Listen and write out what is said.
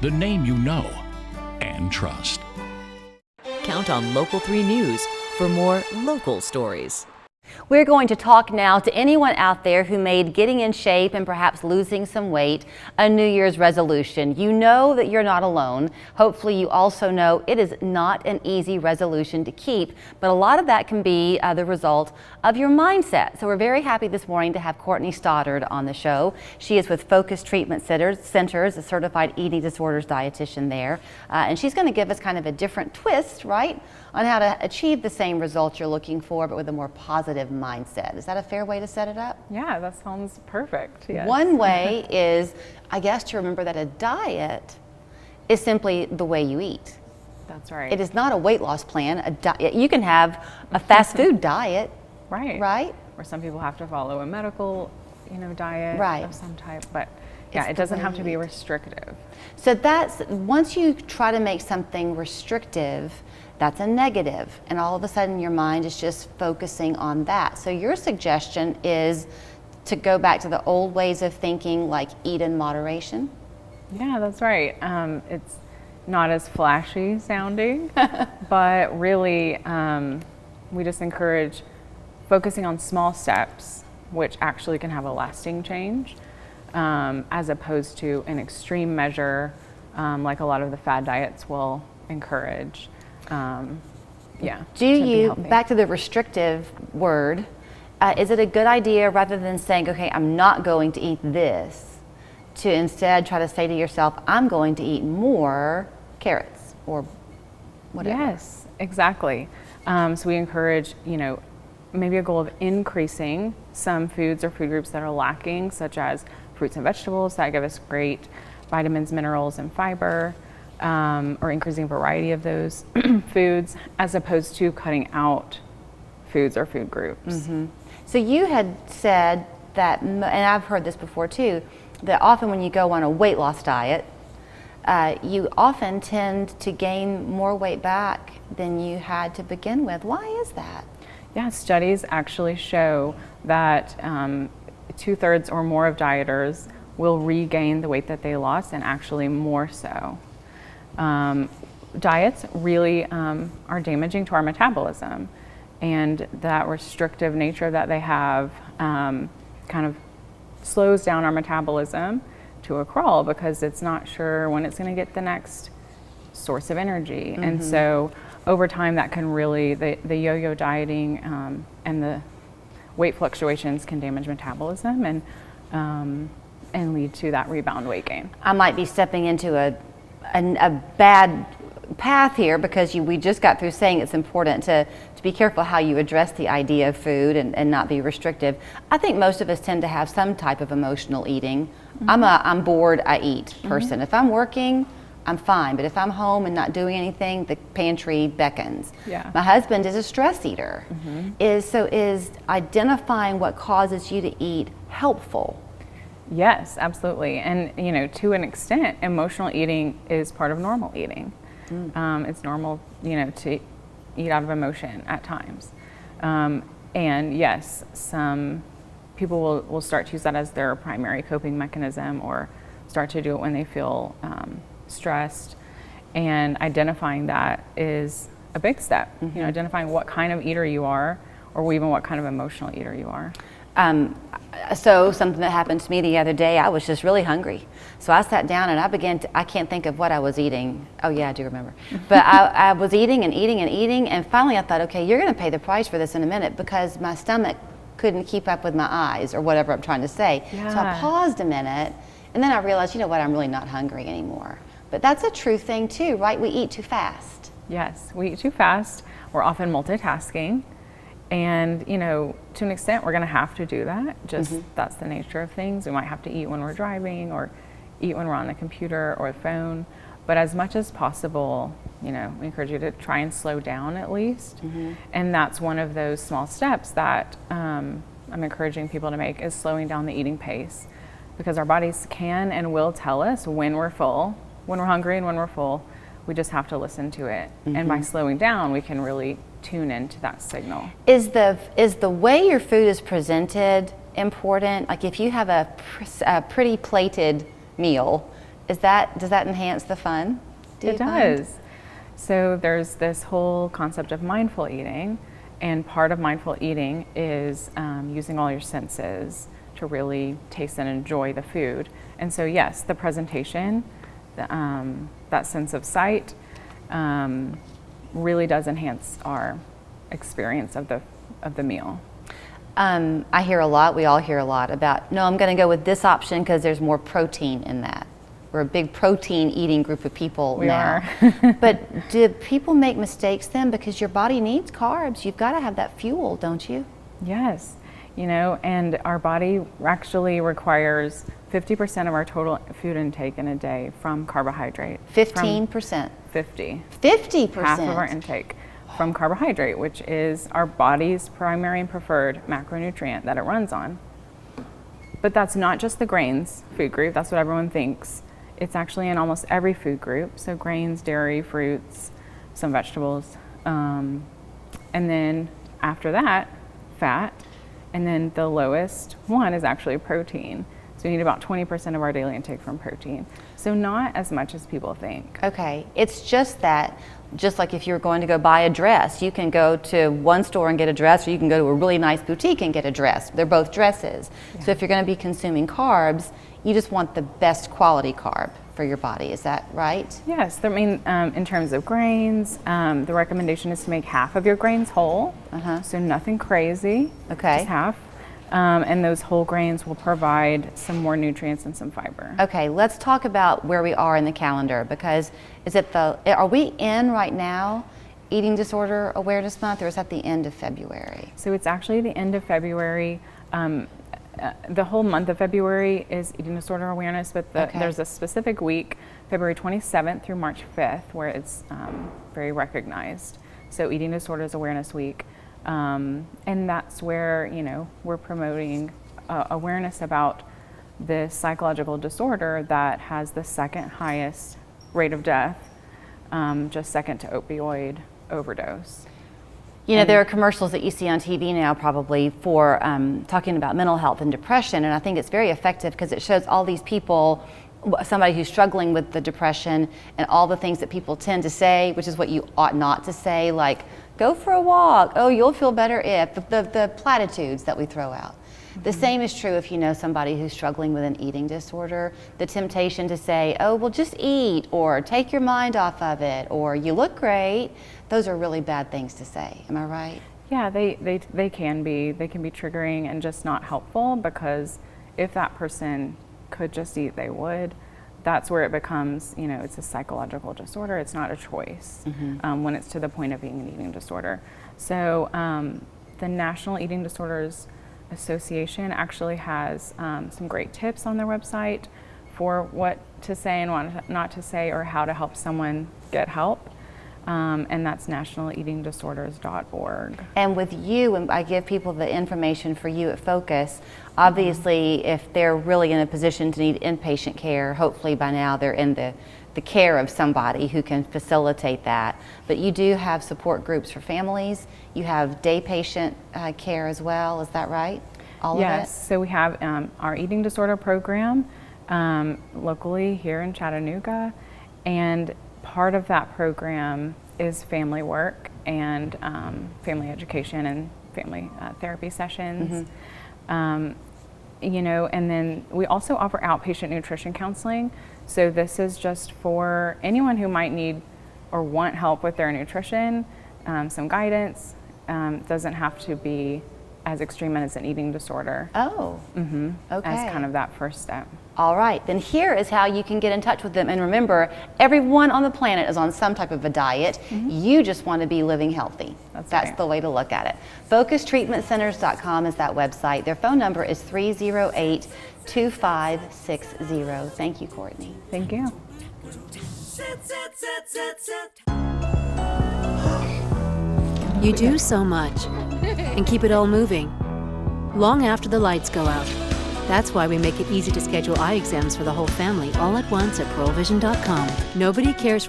the name you know and trust. Count on Local 3 News for more local stories. We're going to talk now to anyone out there who made getting in shape and perhaps losing some weight a New Year's resolution. You know that you're not alone. Hopefully you also know it is not an easy resolution to keep, but a lot of that can be the result of your mindset. So we're very happy this morning to have Courtney Stoddard on the show. She is with Focus Treatment Centers, a certified eating disorders dietitian there. And she's going to give us kind of a different twist, right, on how to achieve the same results you're looking for, but with a more positive mindset. Is that a fair way to set it up? Yeah, that sounds perfect. Yes. One way is, I guess, to remember that a diet is simply the way you eat. That's right. It is not a weight loss plan. You can have a fast food diet, right? Or some people have to follow a medical, diet of some type, but yeah, it doesn't have to be restrictive. So that's, once you try to make something restrictive, that's a negative, and all of a sudden your mind is just focusing on that. So your suggestion is to go back to the old ways of thinking, like eat in moderation? Yeah, that's right. It's not as flashy sounding, but really we just encourage focusing on small steps, which actually can have a lasting change, as opposed to an extreme measure like a lot of the fad diets will encourage. Do you, back to the restrictive word, is it a good idea, rather than saying, okay, I'm not going to eat this, to instead try to say to yourself, I'm going to eat more carrots or whatever? Yes, exactly. So we encourage, maybe a goal of increasing some foods or food groups that are lacking, such as fruits and vegetables that give us great vitamins, minerals, and fiber. Or increasing variety of those foods, as opposed to cutting out foods or food groups. Mm-hmm. So you had said that, and I've heard this before too, that often when you go on a weight loss diet, you often tend to gain more weight back than you had to begin with. Why is that? Yeah, studies actually show that 2/3 or more of dieters will regain the weight that they lost, and actually more so. Diets really are damaging to our metabolism, and that restrictive nature that they have kind of slows down our metabolism to a crawl, because it's not sure when it's going to get the next source of energy. Mm-hmm. And so over time that can really, the yo-yo dieting and the weight fluctuations can damage metabolism and lead to that rebound weight gain. I might be stepping into a bad path here, because we just got through saying it's important to be careful how you address the idea of food and not be restrictive. I think most of us tend to have some type of emotional eating. Mm-hmm. I'm bored, I eat person. Mm-hmm. If I'm working, I'm fine, but if I'm home and not doing anything, the pantry beckons. Yeah. My husband is a stress eater. Mm-hmm. Is identifying what causes you to eat helpful? Yes, absolutely. And, to an extent, emotional eating is part of normal eating. Mm. It's normal, to eat out of emotion at times. And yes, some people will start to use that as their primary coping mechanism, or start to do it when they feel stressed. And identifying that is a big step. Mm-hmm. Identifying what kind of eater you are, or even what kind of emotional eater you are. So something that happened to me the other day, I was just really hungry. So I sat down and I can't think of what I was eating. Oh yeah, I do remember. But I was eating and eating and eating, and finally I thought, okay, you're gonna pay the price for this in a minute, because my stomach couldn't keep up with my eyes, or whatever I'm trying to say. Yeah. So I paused a minute, and then I realized, you know what, I'm really not hungry anymore. But that's a true thing too, right? We eat too fast. Yes, we eat too fast. We're often multitasking. And, to an extent, we're going to have to do that. Just that's the nature of things. We might have to eat when we're driving, or eat when we're on the computer or the phone. But as much as possible, we encourage you to try and slow down at least. Mm-hmm. And that's one of those small steps that I'm encouraging people to make, is slowing down the eating pace. Because our bodies can and will tell us when we're full, when we're hungry, and when we're full. We just have to listen to it. Mm-hmm. And by slowing down, we can really tune into that signal. Is the way your food is presented important? Like if you have a pretty plated meal, does that enhance the fun? It does. So there's this whole concept of mindful eating, and part of mindful eating is using all your senses to really taste and enjoy the food. And so yes, the presentation, that sense of sight, really does enhance our experience of the meal. I hear a lot, we all hear a lot about, no, I'm going to go with this option because there's more protein in that. We're a big protein eating group of people now. We are. But do people make mistakes then? Because your body needs carbs. You've got to have that fuel, don't you? Yes, and our body actually requires 50% of our total food intake in a day from carbohydrate. 15%. 50. 50%. Half of our intake from carbohydrate, which is our body's primary and preferred macronutrient that it runs on. But that's not just the grains food group, that's what everyone thinks. It's actually in almost every food group, so grains, dairy, fruits, some vegetables. And then after that, fat. And then the lowest one is actually protein. So we need about 20% of our daily intake from protein. So not as much as people think. Okay, it's just that, just like if you're going to go buy a dress, you can go to one store and get a dress, or you can go to a really nice boutique and get a dress. They're both dresses. Yeah. So if you're going to be consuming carbs, you just want the best quality carb for your body. Is that right? Yes, I mean, in terms of grains, the recommendation is to make half of your grains whole. So nothing crazy, just half. And those whole grains will provide some more nutrients and some fiber. Okay, let's talk about where we are in the calendar, because are we in right now Eating Disorder Awareness Month, or is that the end of February? So it's actually the end of February. The whole month of February is Eating Disorder Awareness, but there's a specific week, February 27th through March 5th, where it's very recognized. So Eating Disorders Awareness Week. And that's where, we're promoting awareness about this psychological disorder that has the second highest rate of death, just second to opioid overdose. There are commercials that you see on TV now probably for talking about mental health and depression, and I think it's very effective because it shows all these people, somebody who's struggling with the depression, and all the things that people tend to say, which is what you ought not to say, like, go for a walk, oh, you'll feel better if, the platitudes that we throw out. The same is true if you know somebody who's struggling with an eating disorder. The temptation to say, oh, well, just eat, or take your mind off of it, or you look great. Those are really bad things to say. Am I right? Yeah, they can be. They can be triggering and just not helpful, because if that person could just eat, they would. That's where it becomes, it's a psychological disorder. It's not a choice when it's to the point of being an eating disorder. So the National Eating Disorders Association actually has some great tips on their website for what to say and what not to say, or how to help someone get help. And that's nationaleatingdisorders.org. And with you, when I give people the information for you at Focus, obviously if they're really in a position to need inpatient care, hopefully by now they're in the care of somebody who can facilitate that. But you do have support groups for families. You have day patient care as well. Is that right? All of it? Yes. So we have our eating disorder program locally here in Chattanooga, and part of that program is family work and family education and family therapy sessions. And then we also offer outpatient nutrition counseling. So this is just for anyone who might need or want help with their nutrition, some guidance. Doesn't have to be as extreme as an eating disorder. Oh, okay. As kind of that first step. All right, then here is how you can get in touch with them. And remember, everyone on the planet is on some type of a diet. You just want to be living healthy. That's right. The way to look at it. FocusTreatmentCenters.com is that website. Their phone number is 308-2560. Thank you, Courtney. Thank you. You do so much and keep it all moving long after the lights go out. That's why we make it easy to schedule eye exams for the whole family all at once at PearlVision.com. Nobody cares for